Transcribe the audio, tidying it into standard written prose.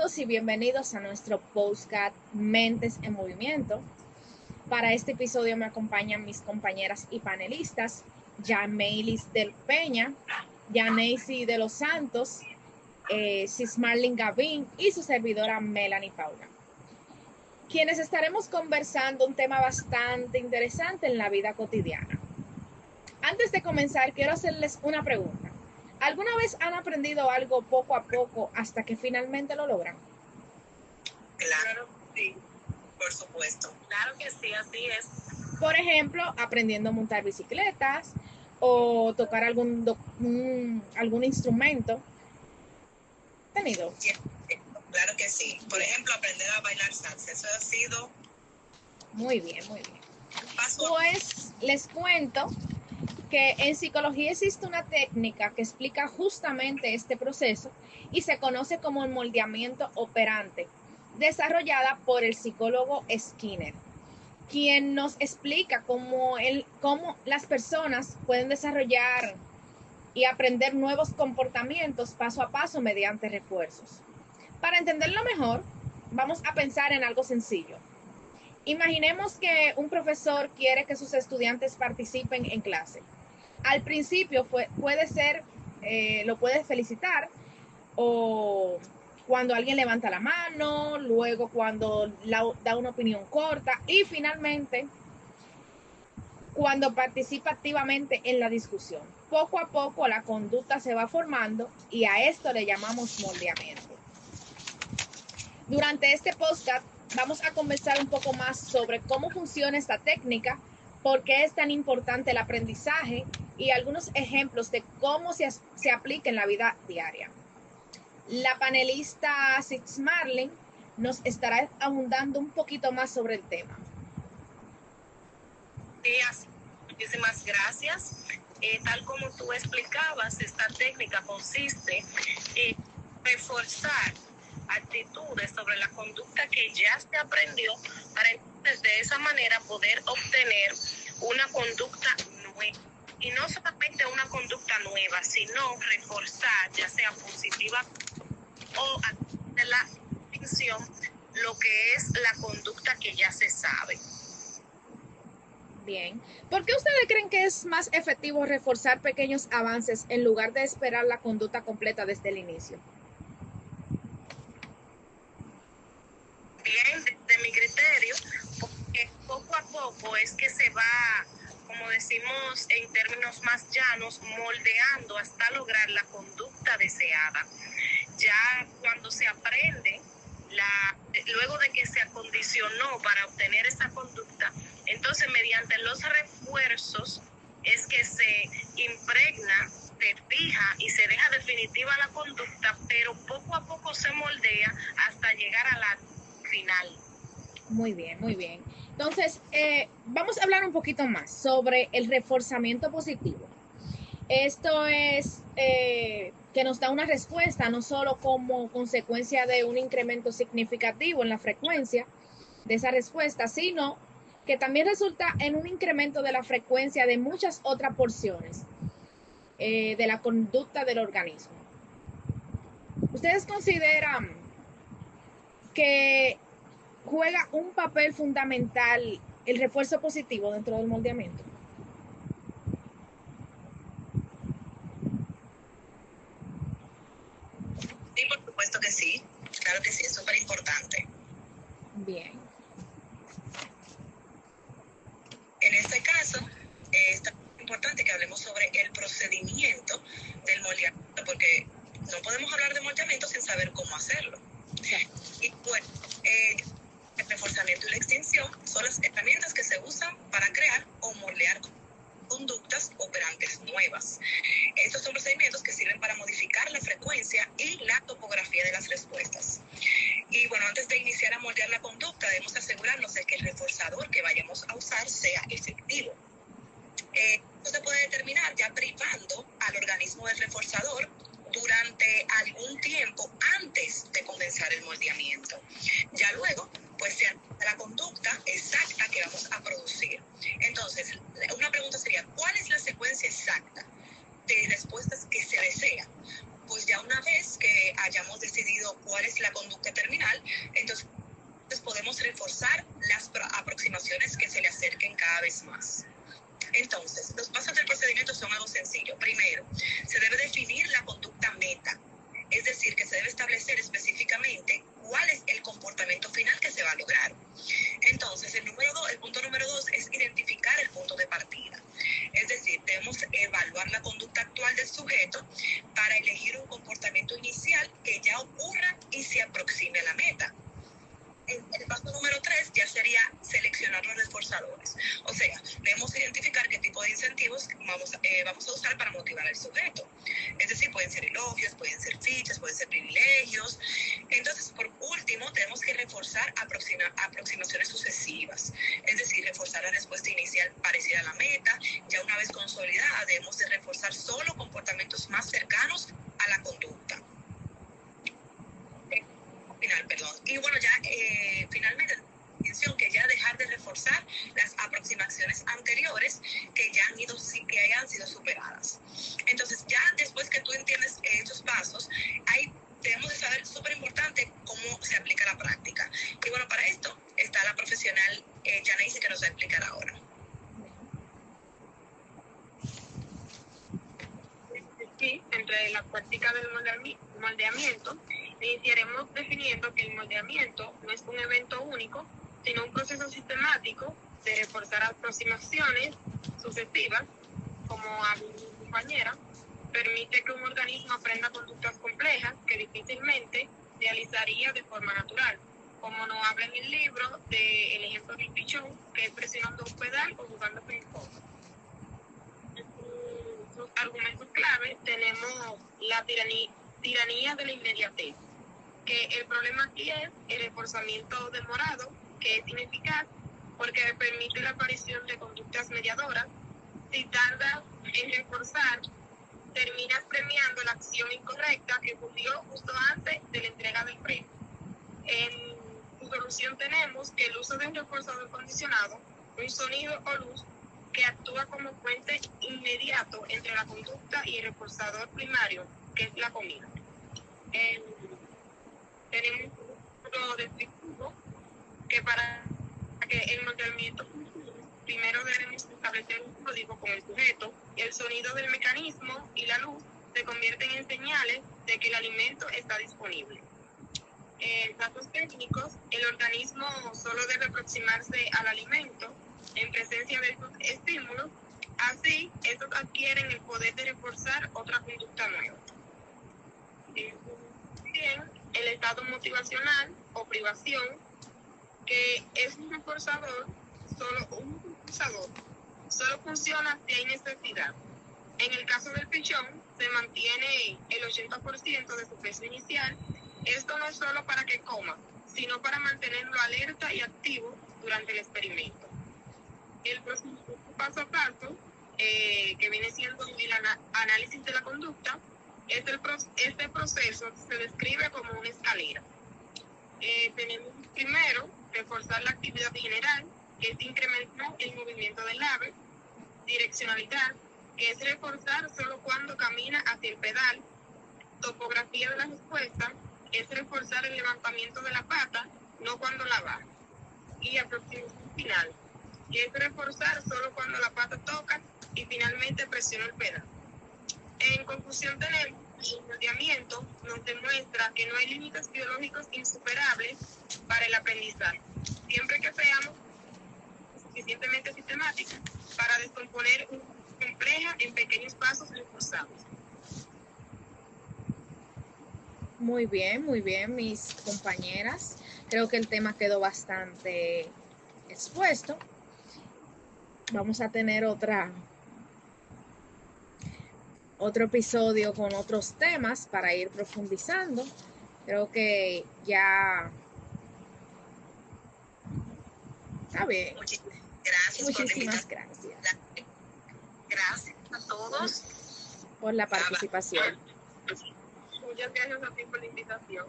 todos y bienvenidos a nuestro podcast Mentes en Movimiento. Para este episodio me acompañan mis compañeras y panelistas, Jameilis del Peña, Yaneisi de los Santos, Cismarlin Gavín y su servidora Melanie Paula, quienes estaremos conversando un tema bastante interesante en la vida cotidiana. Antes de comenzar, quiero hacerles una pregunta. ¿Alguna vez han aprendido algo poco a poco hasta que finalmente lo logran? Claro, sí, por supuesto. Claro que sí, así es. Por ejemplo, aprendiendo a montar bicicletas o tocar algún instrumento. ¿Tenido? Sí, claro que sí. Por ejemplo, aprender a bailar salsa. Eso ha sido... Muy bien. Pues les cuento que en psicología existe una técnica que explica justamente este proceso y se conoce como el moldeamiento operante, desarrollada por el psicólogo Skinner, quien nos explica cómo las personas pueden desarrollar y aprender nuevos comportamientos paso a paso mediante refuerzos. Para entenderlo mejor, vamos a pensar en algo sencillo. Imaginemos que un profesor quiere que sus estudiantes participen en clase. Al principio puede ser, lo puedes felicitar, o cuando alguien levanta la mano, luego cuando da una opinión corta y finalmente cuando participa activamente en la discusión. Poco a poco la conducta se va formando y a esto le llamamos moldeamiento. Durante este podcast vamos a conversar un poco más sobre cómo funciona esta técnica, por qué es tan importante el aprendizaje y algunos ejemplos de cómo se aplica en la vida diaria. La panelista Cismarlin nos estará abundando un poquito más sobre el tema. Sí, muchísimas gracias. Tal como tú explicabas, esta técnica consiste en reforzar actitudes sobre la conducta que ya se aprendió para entonces de esa manera poder obtener una conducta nueva. Y no solamente una conducta nueva, sino reforzar, ya sea positiva o de la distinción, lo que es la conducta que ya se sabe. Bien. ¿Por qué ustedes creen que es más efectivo reforzar pequeños avances en lugar de esperar la conducta completa desde el inicio? Bien, desde mi criterio, porque poco a poco es que se va, como decimos en términos más llanos, moldeando hasta lograr la conducta deseada. Ya cuando se aprende, luego de que se acondicionó para obtener esa conducta, entonces mediante los refuerzos es que se impregna, se fija y se deja definitiva la conducta, pero poco a poco se moldea hasta llegar a la final. Muy bien. Entonces, vamos a hablar un poquito más sobre el reforzamiento positivo. Esto es que nos da una respuesta no solo como consecuencia de un incremento significativo en la frecuencia de esa respuesta, sino que también resulta en un incremento de la frecuencia de muchas otras porciones de la conducta del organismo. ¿Ustedes consideran que juega un papel fundamental el refuerzo positivo dentro del moldeamiento? Sí, por supuesto que sí. Claro que sí, es súper importante. Bien. En este caso, es importante que hablemos sobre el procedimiento del moldeamiento, porque no podemos hablar de moldeamiento sin saber cómo hacerlo. Sí. Y bueno, el reforzamiento y la extinción son las herramientas que se usan para crear o moldear conductas operantes nuevas. Estos son procedimientos que sirven para modificar la frecuencia y la topografía de las respuestas. Y bueno, antes de iniciar a moldear la conducta, debemos asegurarnos de que el reforzador que vayamos a usar sea efectivo. Esto se puede determinar ya privando al organismo del reforzador durante algún tiempo antes de comenzar el moldeamiento. Ya luego, pues se aplica la conducta exacta que vamos a producir. Entonces, una pregunta sería, ¿cuál es la secuencia exacta de respuestas que se desea? Pues ya una vez que hayamos decidido cuál es la conducta más. Entonces, los pasos del procedimiento son algo sencillo. Primero, se debe definir la conducta meta, es decir, que se debe establecer específicamente cuál es el comportamiento final que se va a lograr. Entonces, el punto número 2 es identificar el punto de partida. Es decir, debemos evaluar la conducta actual del sujeto para elegir un comportamiento inicial que ya ocurra y se aproxime a la meta. El paso número 3 ya sería seleccionar los reforzadores. O sea, debemos identificar qué tipo de incentivos vamos a usar para motivar al sujeto. Es decir, pueden ser elogios, pueden ser fichas, pueden ser privilegios. Entonces, por último, tenemos que reforzar aproximaciones sucesivas. Es decir, reforzar la respuesta inicial parecida a la meta. Ya una vez consolidada, debemos de reforzar solo comportamientos más cercanos a la conducta. Y bueno, ya finalmente atención que ya dejar de reforzar las aproximaciones anteriores que hayan sido superadas. Entonces, ya después que tú entiendes estos pasos, ahí debemos de saber, súper importante, cómo se aplica la práctica. Y bueno, para esto está la profesional Janaíse, que nos va a explicar ahora. Sí, entre la práctica del moldeamiento, iniciaremos definiendo que el moldeamiento no es un evento único, sino un proceso sistemático de reforzar aproximaciones sucesivas, como habló mi compañera, permite que un organismo aprenda conductas complejas que difícilmente realizaría de forma natural, como nos habla en el libro del ejemplo del pichón, que es presionando un pedal o jugando ping-pong. Sus argumentos clave tenemos la tiranía de la inmediatez, que el problema aquí es el reforzamiento demorado, que es ineficaz porque permite la aparición de conductas mediadoras. Si tardas en reforzar, terminas premiando la acción incorrecta que ocurrió justo antes de la entrega del premio. En su solución tenemos que el uso de un reforzador condicionado, un sonido o luz, que actúa como puente inmediato entre la conducta y el reforzador primario, que es la comida. Tenemos un descriptivo que para que el moldeamiento funcione, primero debemos establecer un código con el sujeto, el sonido del mecanismo y la luz se convierten en señales de que el alimento está disponible. En datos técnicos, el organismo solo debe aproximarse al alimento en presencia de estos estímulos, así estos adquieren el poder de reforzar otra conducta nueva. Bien, el estado motivacional o privación, que es un reforzador, solo funciona si hay necesidad. En el caso del pichón, se mantiene el 80% de su peso inicial. Esto no es solo para que coma, sino para mantenerlo alerta y activo durante el experimento. El paso a paso, que viene siendo el análisis de la conducta, este proceso se describe como una escalera. Tenemos primero reforzar la actividad general, que es incrementar el movimiento del ave; direccionalidad, que es reforzar solo cuando camina hacia el pedal; topografía de la respuesta, es reforzar el levantamiento de la pata, no cuando la baja; y aproximación final, que es reforzar solo cuando la pata toca y finalmente presiona el pedal. En conclusión, tenemos el moldeamiento nos demuestra que no hay límites biológicos insuperables para el aprendizaje, siempre que seamos suficientemente sistemáticos para descomponer una compleja en pequeños pasos reforzados. Muy bien, mis compañeras. Creo que el tema quedó bastante expuesto. Vamos a tener otro episodio con otros temas para ir profundizando. Creo que ya está bien. Muchísimas gracias. Gracias a todos por la participación. Muchas gracias a ti por la invitación.